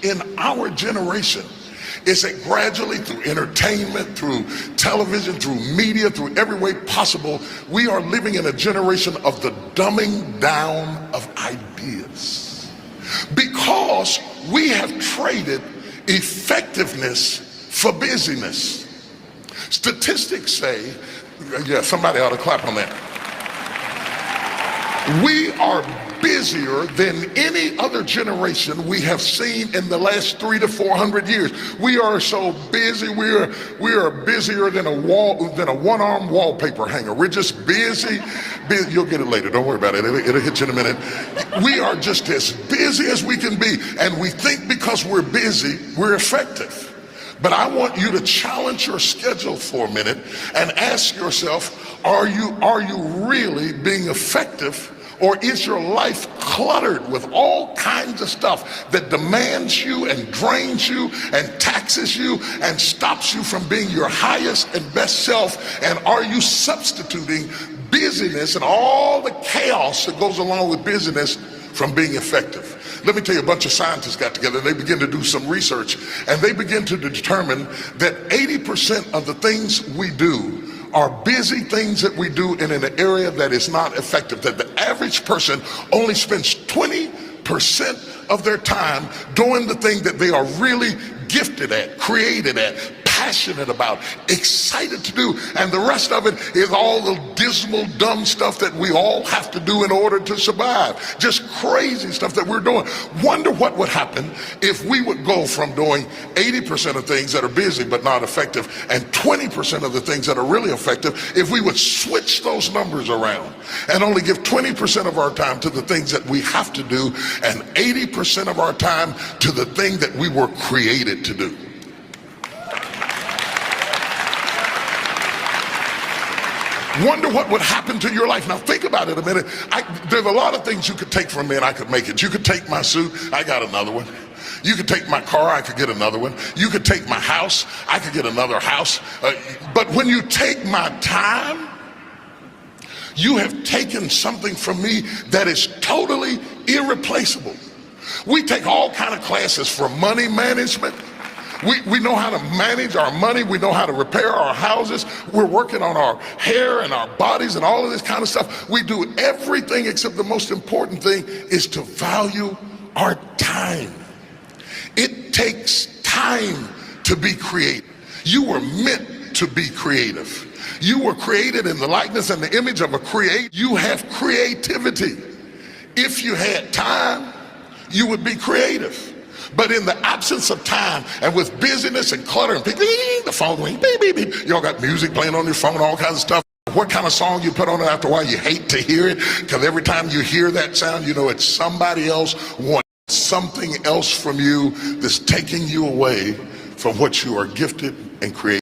in our generation is that gradually, through entertainment, through television, through media, through every way possible, we are living in a generation of the dumbing down of ideas. Because we have traded effectiveness for busyness. Statistics say, yeah, somebody ought to clap on that. We are busier than any other generation we have seen in the last 300 to 400 years. We are so busy. We are busier than a one-arm wallpaper hanger. We're just busy. You'll get it later. Don't worry about it. It'll hit you in a minute. We are just as busy as we can be, and we think because we're busy, we're effective. But I want you to challenge your schedule for a minute and ask yourself, are you really being effective? Or is your life cluttered with all kinds of stuff that demands you and drains you and taxes you and stops you from being your highest and best self? And are you substituting busyness and all the chaos that goes along with busyness from being effective? Let me tell you, a bunch of scientists got together and they began to do some research, and they began to determine that 80% of the things we do are busy things that we do in an area that is not effective. That the average person only spends 20% of their time doing the thing that they are really gifted at, created at, passionate about, excited to do, and the rest of it is all the dismal, dumb stuff that we all have to do in order to survive. Just crazy stuff that we're doing. Wonder what would happen if we would go from doing 80% of things that are busy but not effective and 20% of the things that are really effective if we would switch those numbers around and only give 20% of our time to the things that we have to do and 80% of our time to the thing that we were created to do. Wonder what would happen to your life. Now think about it a minute. There's a lot of things you could take from me and I could make it. You could take my suit, I got another one. You could take my car, I could get another one. You could take my house, I could get another house. But when you take my time, you have taken something from me that is totally irreplaceable. We take all kind of classes for money management. We know how to manage our money. We know how to repair our houses. We're working on our hair and our bodies and all of this kind of stuff. We do everything except the most important thing is to value our time. It takes time to be creative. You were meant to be creative. You were created in the likeness and the image of a creator. You have creativity. If you had time, you would be creative. But in the absence of time and with busyness and clutter and people, the phone ring, beep, beep, beep. You all got music playing on your phone, all kinds of stuff. What kind of song you put on it after a while, you hate to hear it, because every time you hear that sound, you know it's somebody else wanting something else from you that's taking you away from what you are gifted and created.